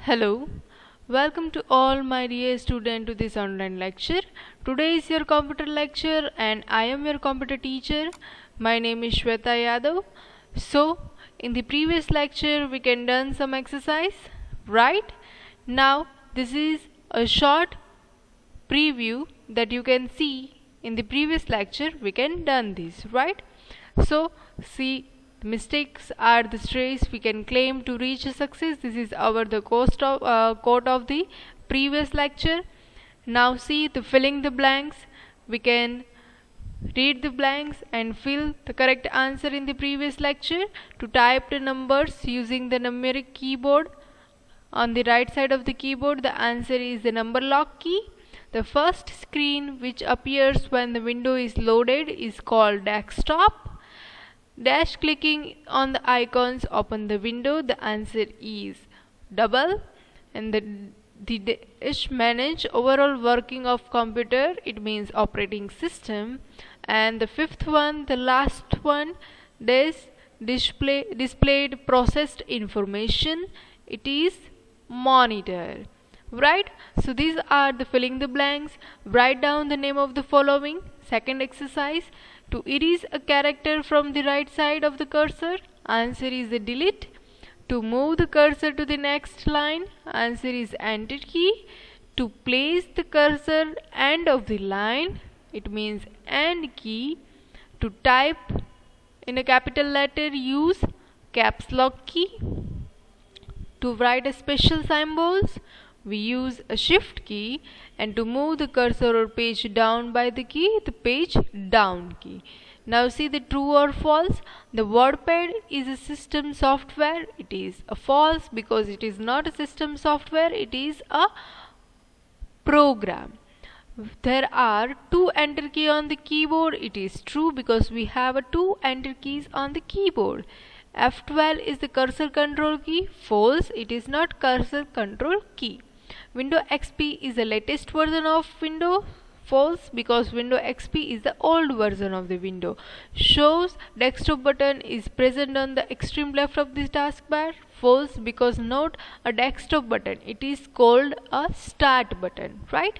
Hello, welcome to all my dear students to this online lecture. Today is your computer lecture and I am your computer teacher. My name is Shweta Yadav. So, in the previous lecture we can done some exercise, right? Now, this is a short preview that you can see in the previous lecture we can done this, right? So, see, mistakes are the strays we can claim to reach a success. This is our the quote of the previous lecture. Now see the filling the blanks. We can read the blanks and fill the correct answer in the previous lecture. To type the numbers using the numeric keyboard, on the right side of the keyboard the answer is the number lock key. The first screen which appears when the window is loaded is called desktop. Dash clicking on the icons open the window. The answer is double. And the dash manage overall working of computer. It means operating system. And the fifth one, the last one, displayed processed information. It is monitor. Right? So these are the filling the blanks. Write down the name of the following. Second exercise. To erase a character from the right side of the cursor, answer is the delete. To move the cursor to the next line, answer is enter key. To place the cursor end of the line, it means end key. To type in a capital letter, use caps lock key. To write a special symbols, we use a shift key, and to move the cursor or page down by the key, the page down key. Now see the true or false. The WordPad is a system software. It is a false because it is not a system software, it is a program. There are two enter key on the keyboard. It is true because we have two enter keys on the keyboard. F12 is the cursor control key. False, it is not cursor control key. Windows XP is the latest version of Windows. False because Windows XP is the old version of the window. Shows desktop button is present on the extreme left of this taskbar. False because not a desktop button, it is called a start button, right?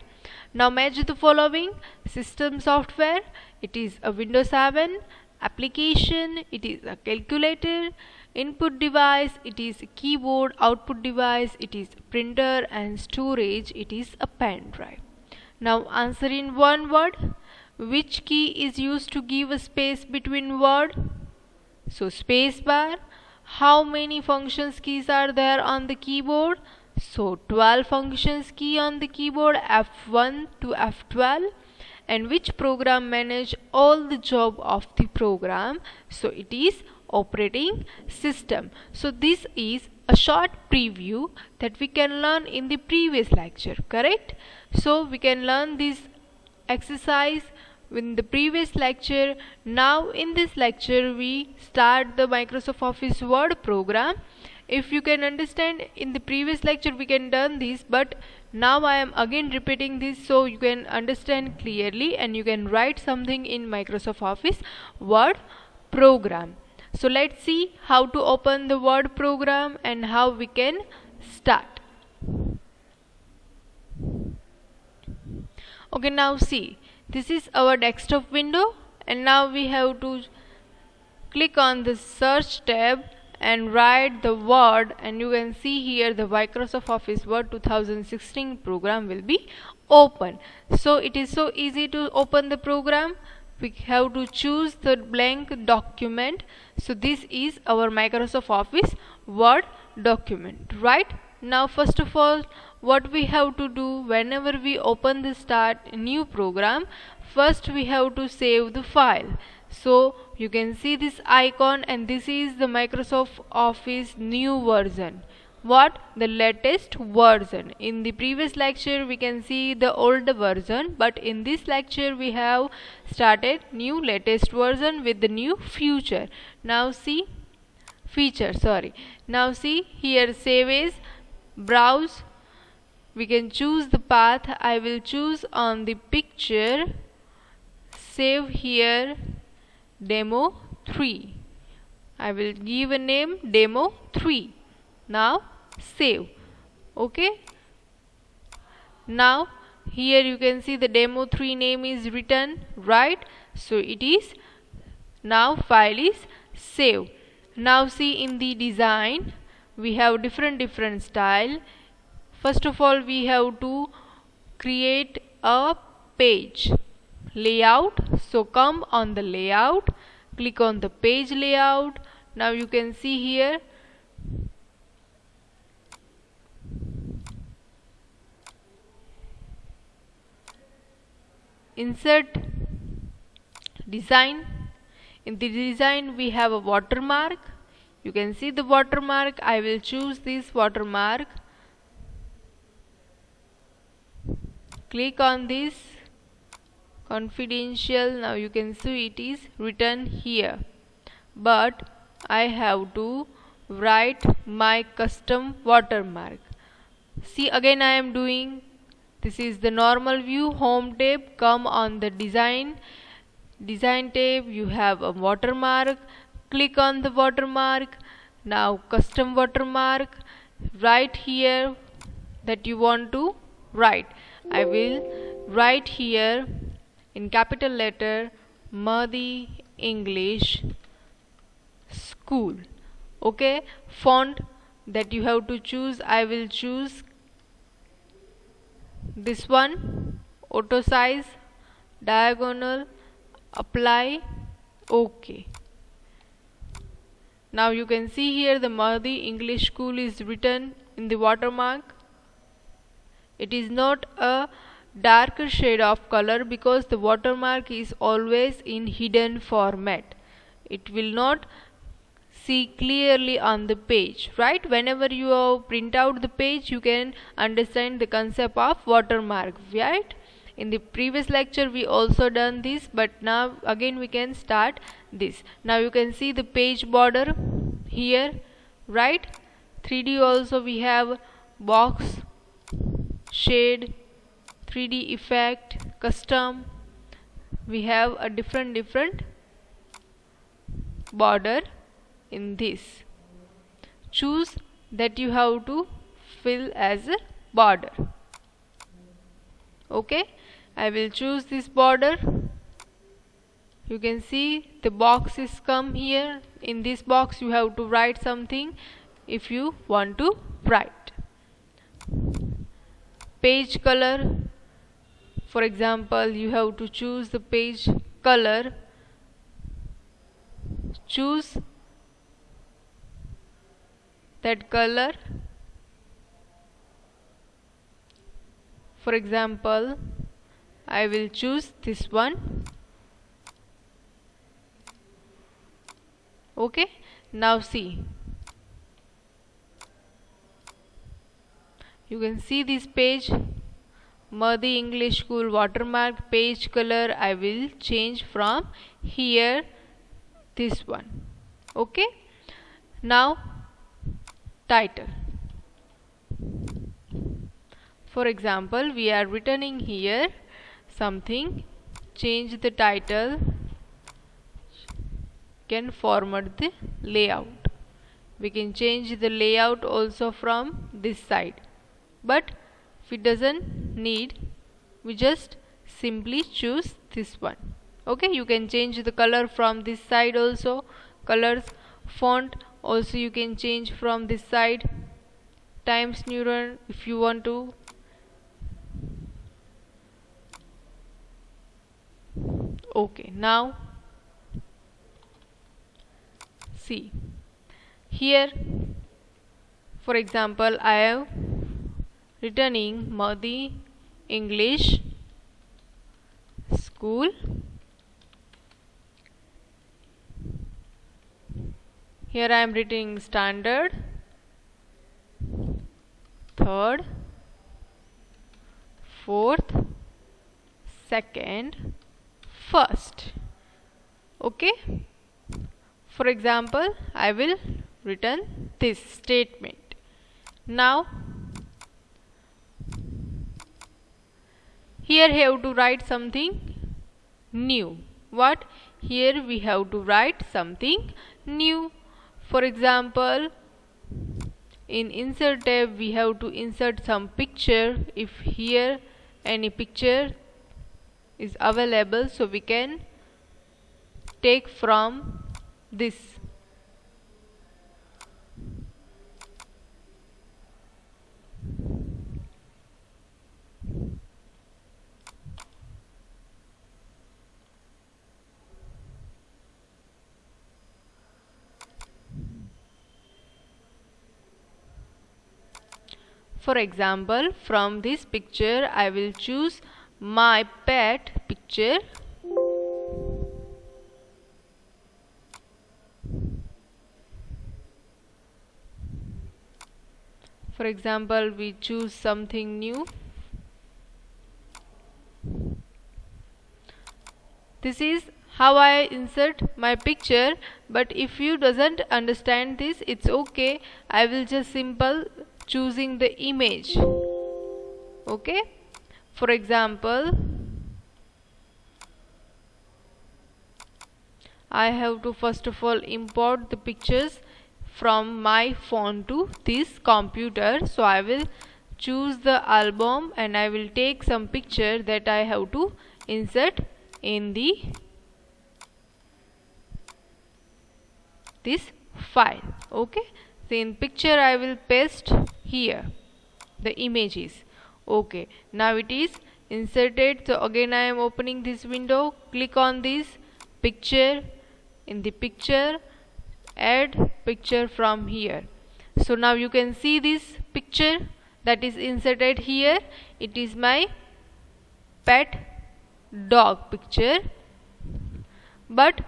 Now match the following. System software, it is a Windows 7. Application, it is a calculator. Input device, it is a keyboard. Output device, it is a printer. And storage, it is a pen drive. Now answer in one word. Which key is used to give a space between word? So space bar. How many functions keys are there on the keyboard? So 12 functions key on the keyboard, F1 to F12. And which program manage all the job of the program? So it is operating system. So this is a short preview that we can learn in the previous lecture, correct? So we can learn this exercise in the previous lecture. Now in this lecture we start the Microsoft Office Word program. If you can understand, in the previous lecture we can done this, but now I am again repeating this so you can understand clearly and you can write something in Microsoft Office Word program. So let's see how to open the Word program and how we can start. Okay, now see, this is our desktop window and now we have to click on the search tab and write the word, and you can see here the Microsoft Office Word 2016 program will be open. So it is so easy to open the program. We have to choose the blank document. So this is our Microsoft Office Word document, right? Now first of all, what we have to do whenever we open the start new program, first we have to save the file. So you can see this icon, and this is the Microsoft Office new version. What? The latest version. In the previous lecture we can see the older version, but in this lecture we have started new latest version with the new feature. Now see Now see here, save as, browse. We can choose the path. I will choose on the picture. Save here demo 3. I will give a name demo 3. Now save. Okay, now here you can see the demo3 name is written, right? So it is, now file is saved. Now see, in the design we have different style. First of all, we have to create a page layout. So come on the layout, click on the page layout. Now you can see here insert design. In the design we have a watermark. You can see the watermark. I will choose this watermark. Click on this confidential. Now you can see it is written here, but I have to write my custom watermark. See, again I am doing, this is the normal view, home tab. Come on the design tab, you have a watermark. Click on the watermark. Now custom watermark, write here that you want to write. I will write here in capital letter Mahdi English School. Okay, font that you have to choose, I will choose this one, auto size, diagonal, apply, OK. Now you can see here the Mahdi English School is written in the watermark. It is not a darker shade of color because the watermark is always in hidden format. It will not see clearly on the page, right? Whenever you print out the page, you can understand the concept of watermark, right? In the previous lecture we also done this, but now again we can start this. Now you can see the page border here, right? 3D also we have box, shade, 3D effect, custom. We have a different border in this. Choose that you have to fill as a border. Okay, I will choose this border. You can see the boxes come here. In this box you have to write something if you want to write. Page color, for example, you have to choose the page color. Choose that color. For example, I will choose this one. Okay, now see, you can see this page, Mahdi English School watermark. Page color I will change from here, this one. Okay, now title. For example, we are returning here something. Change the title, can format the layout. We can change the layout also from this side, but if it doesn't need, we just simply choose this one. Okay, you can change the color from this side also. Colors, font also you can change from this side. Times New Roman if you want to. Okay, now see here, for example, I am returning Mahdi English School. Here I am returning standard, third, fourth, second, first. Okay, for example, I will return this statement. Now here I have to write something new. What? Here we have to write something new. For example, in insert tab we have to insert some picture. If here any picture is available, so we can take from this. For example, from this picture I will choose my pet picture. For example, we choose something new. This is how I insert my picture, but if you doesn't understand this, it's okay. I will just simple choosing the image. Okay, for example, I have to first of all import the pictures from my phone to this computer. So I will choose the album and I will take some picture that I have to insert in this file. Okay, so in picture I will paste here the images. Okay, now it is inserted. So again I am opening this window, click on this picture. In the picture, add picture from here. So now you can see this picture that is inserted here. It is my pet dog picture, but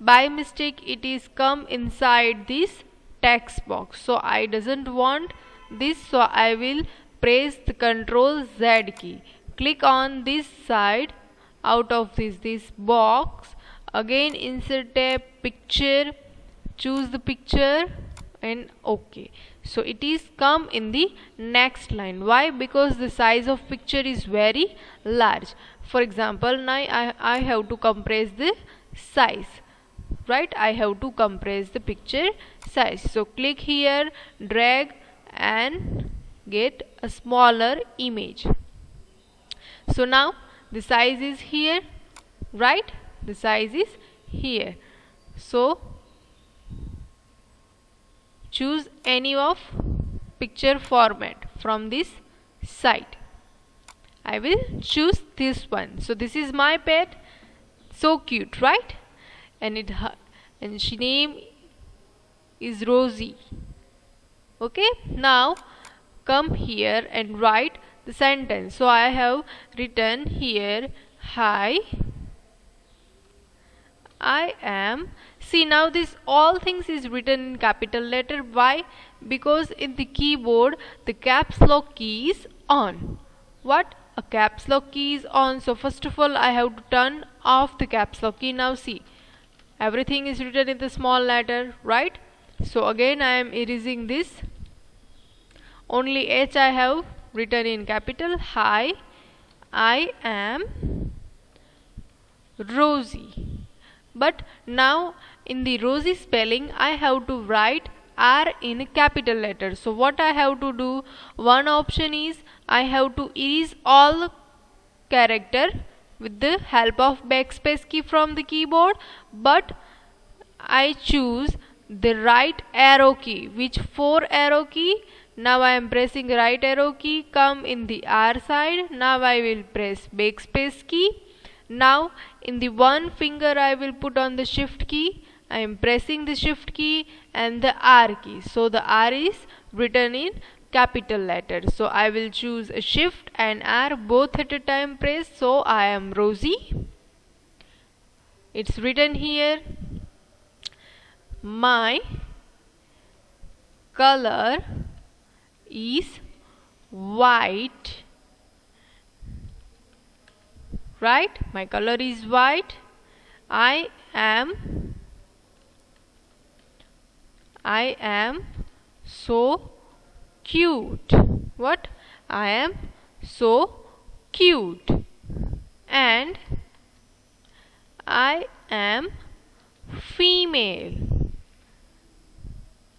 by mistake it is come inside this text box. So I doesn't want this, so I will press the Ctrl Z key. Click on this side out of this box. Again insert tab, picture, choose the picture and OK. So it is come in the next line. Why? Because the size of picture is very large. For example, now I have to compress the size. Right, I have to compress the picture size. So click here, drag and get a smaller image. So now the size is here, right? The size is here. So choose any of picture format from this site. I will choose this one. So this is my pet, so cute, right? And she name is Rosie. Okay, now come here and write the sentence. So I have written here, hi, I am. See, now this all things is written in capital letter. Why? Because in the keyboard the caps lock key is on. What? A caps lock key is on. So first of all I have to turn off the caps lock key. Now see, everything is written in the small letter, right? So again I am erasing this. Only H I have written in capital. Hi, I am Rosie. But now in the Rosie spelling I have to write R in capital letter. So what I have to do? One option is I have to erase all character with the help of backspace key from the keyboard, but I choose the right arrow key. Which 4 arrow key? Now I am pressing right arrow key, come in the R side. Now I will press backspace key. Now in the one finger I will put on the shift key. I am pressing the shift key and the R key. So the R is written in capital letter. So I will choose a shift and R both at a time press. So I am Rosie. It's written here. My color is white. Right? My color is white. I am so cute. What? I am so cute. And I am female.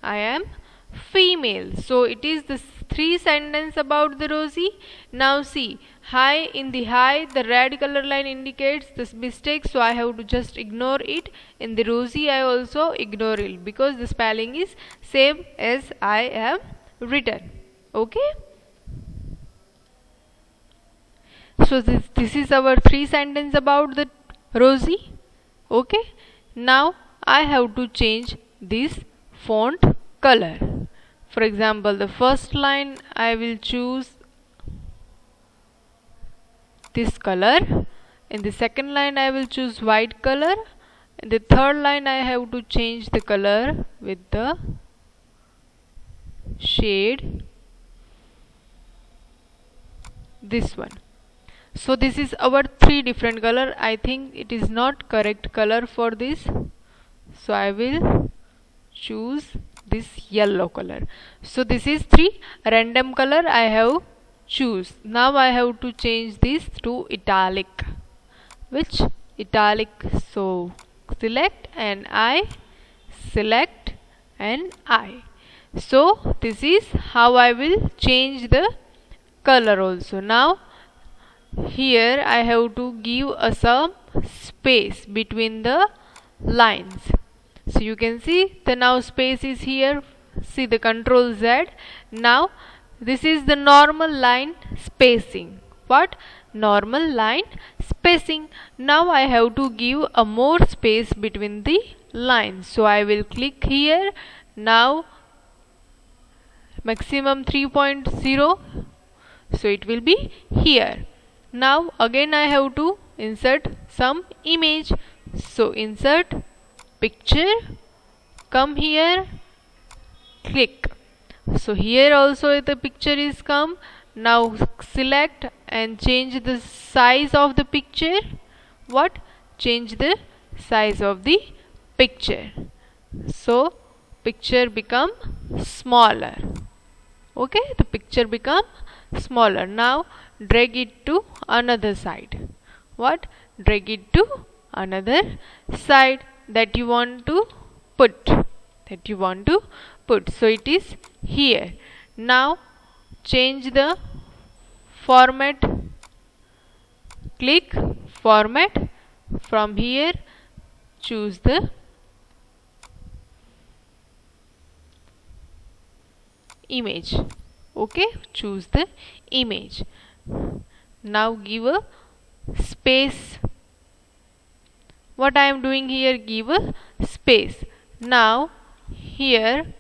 I am female. So it is the three sentence about the Rosie. Now see, high, in the high the red color line indicates this mistake, so I have to just ignore it. In the Rosie I also ignore it because the spelling is same as I have written. Okay. So this is our three sentence about the Rosie. Okay. Now I have to change this font color. For example, the first line I will choose this color. In the second line I will choose white color. In the third line I have to change the color with the shade this one. So this is our three different color. I think it is not correct color for this, so I will choose this yellow color. So this is three random color I have choose. Now I have to change this to italic. Which italic? So select and I select and I. So this is how I will change the color also. Now here I have to give some space between the lines. So you can see the now space is here. See the Control Z. Now this is the normal line spacing. What? Normal line spacing. Now I have to give a more space between the lines. So I will click here. Now maximum 3.0. So it will be here. Now again I have to insert some image. So insert picture, come here, click. So here also the picture is come. Now select and change the size of the picture. What? Change the size of the picture. So picture become smaller. Okay, the picture become smaller. Now drag it to another side. What? Drag it to another side that you want to put. So it is here. Now change the format. Click format. From here choose the image. Okay, choose the image. Now give a space. What I am doing here, give a space. Now here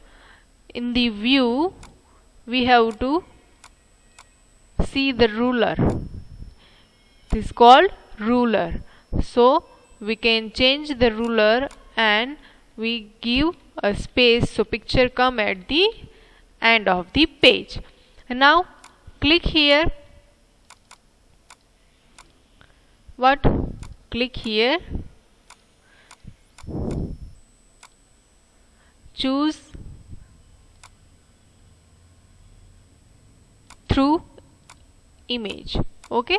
in the view we have to see the ruler. This is called ruler. So we can change the ruler and we give a space so picture come at the end of the page. Now click here. What? Click here. Choose through image. Okay.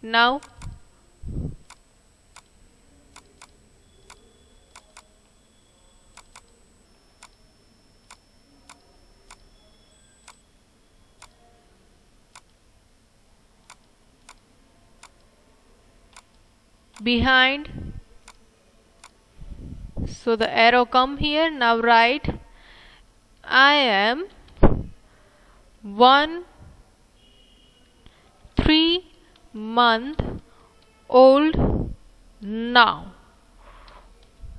Now behind. So the arrow come here. Now write I am 3 month old now.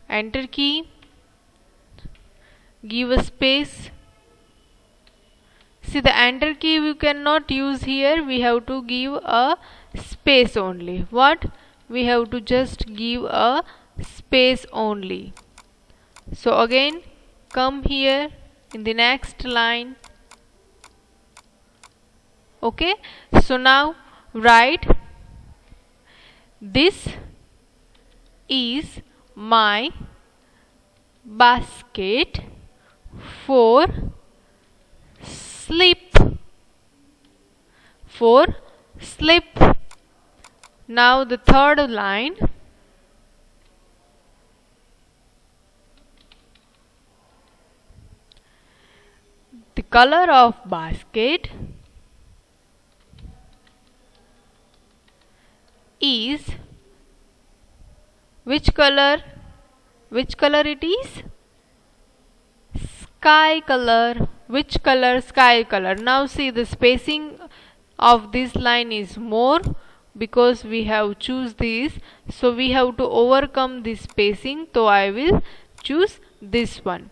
Enter key. Give a space. See the enter key we cannot use here. We have to give a space only. What? We have to just give a space only. So again come here in the next line. Okay. So now write this is my basket for sleep. Now the third line. color of basket is which color? Which color it is? Sky color. Which color? Sky color. Now see, the spacing of this line is more because we have choose this, so we have to overcome this spacing, so I will choose this one.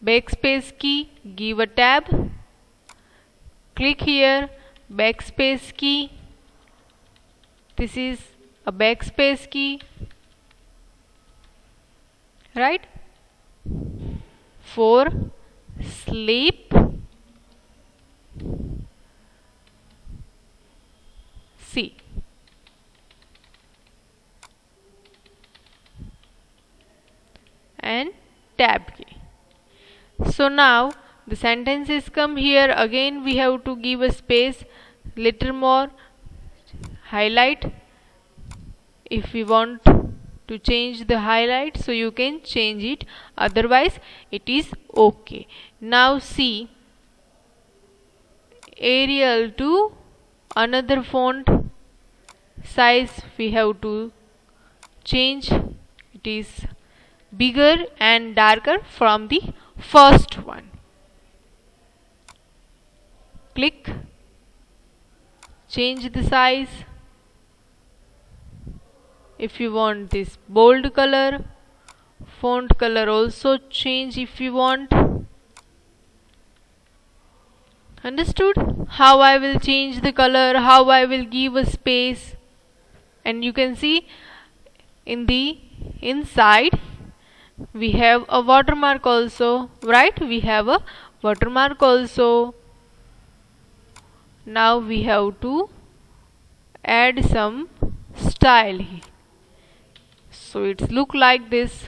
Backspace key, give a tab, click here, backspace key, this is a backspace key, right? For sleep, C. And tab key. So now the sentences come here. Again we have to give a space, little more, highlight. If we want to change the highlight, so you can change it, otherwise it is okay. Now see, Arial to another font size we have to change. It is bigger and darker from the first one. Click, change the size. If you want this bold color, font color also change if you want. Understood? How I will change the color, how I will give a space. And you can see in the inside we have a watermark also, right? We have a watermark also. Now we have to add some style here. So it's look like this,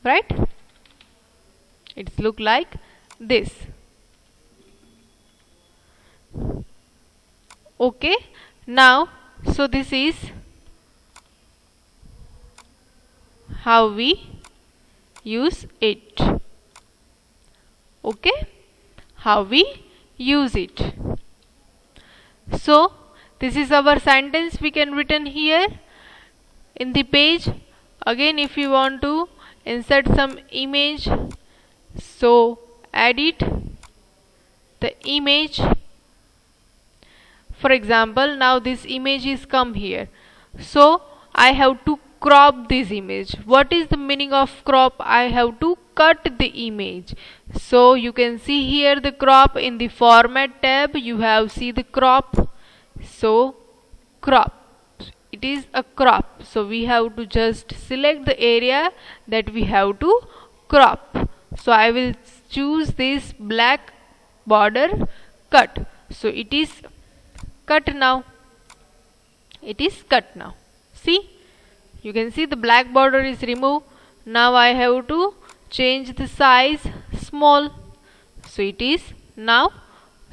right? It's look like this. Okay, now so this is how we use it. Okay, how we use it. So this is our sentence we can written here in the page. Again, if you want to insert some image, so edit the image. For example, now this image is come here, so I have to crop this image. What is the meaning of crop? I have to cut the image. So you can see here the crop in the format tab, you have see the crop. So crop, it is a crop, so we have to just select the area that we have to crop. So I will choose this black border cut. So it is cut now. It is cut now. See, you can see the black border is removed. Now I have to change the size small. So it is now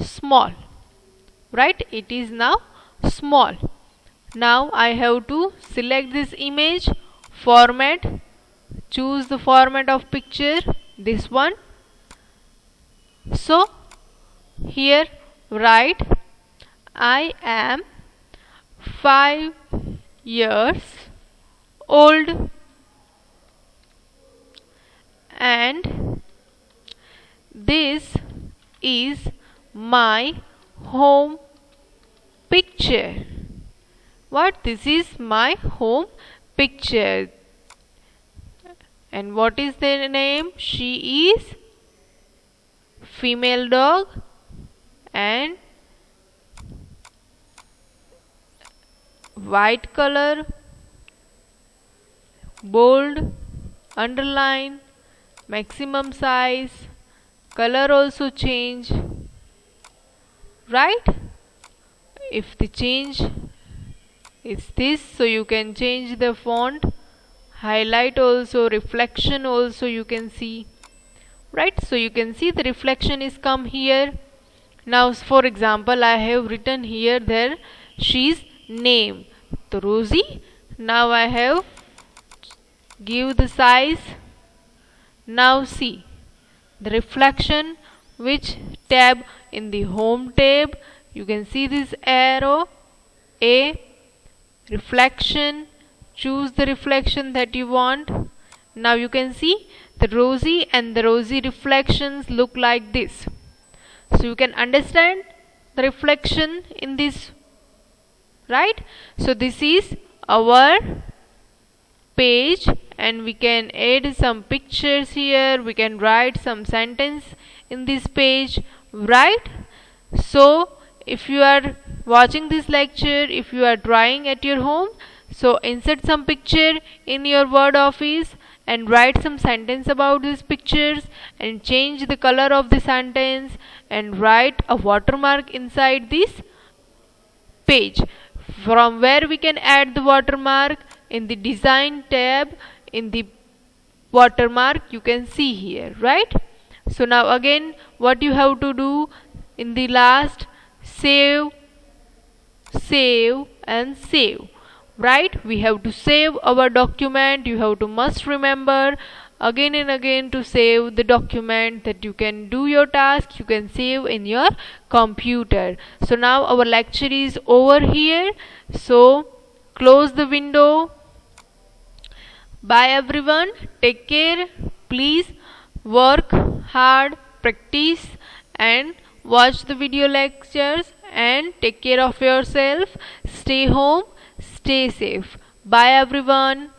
small, right? It is now small. Now I have to select this image, format, choose the format of picture, this one. So here write, I am 5 years old and this is my home picture. What? This is my home picture. And what is their name? She is female dog and white color, bold, underline, maximum size, color also change, right? If the change is this, so you can change the font, highlight also, reflection also you can see, right? So you can see the reflection is come here. Now for example, I have written here there she's name, so Rosie. Now I have give the size Now see the reflection, which tab? In the home tab you can see this arrow, A, reflection. Choose the reflection that you want. Now you can see the rosy and the rosy reflections look like this. So you can understand the reflection in this, right? So this is our page, and we can add some pictures here, we can write some sentence in this page, right? So if you are watching this lecture, if you are drawing at your home, so insert some picture in your Word Office and write some sentence about these pictures and change the color of the sentence and write a watermark inside this page. From where we can add the watermark? In the design tab, in the watermark you can see here, right? So now again what you have to do in the last, save, save and save, right? We have to save our document. You have to must remember again and again to save the document, that you can do your task, you can save in your computer. So now our lecture is over here, so close the window. Bye everyone, take care, please work hard, practice and watch the video lectures and take care of yourself. Stay home, stay safe. Bye everyone.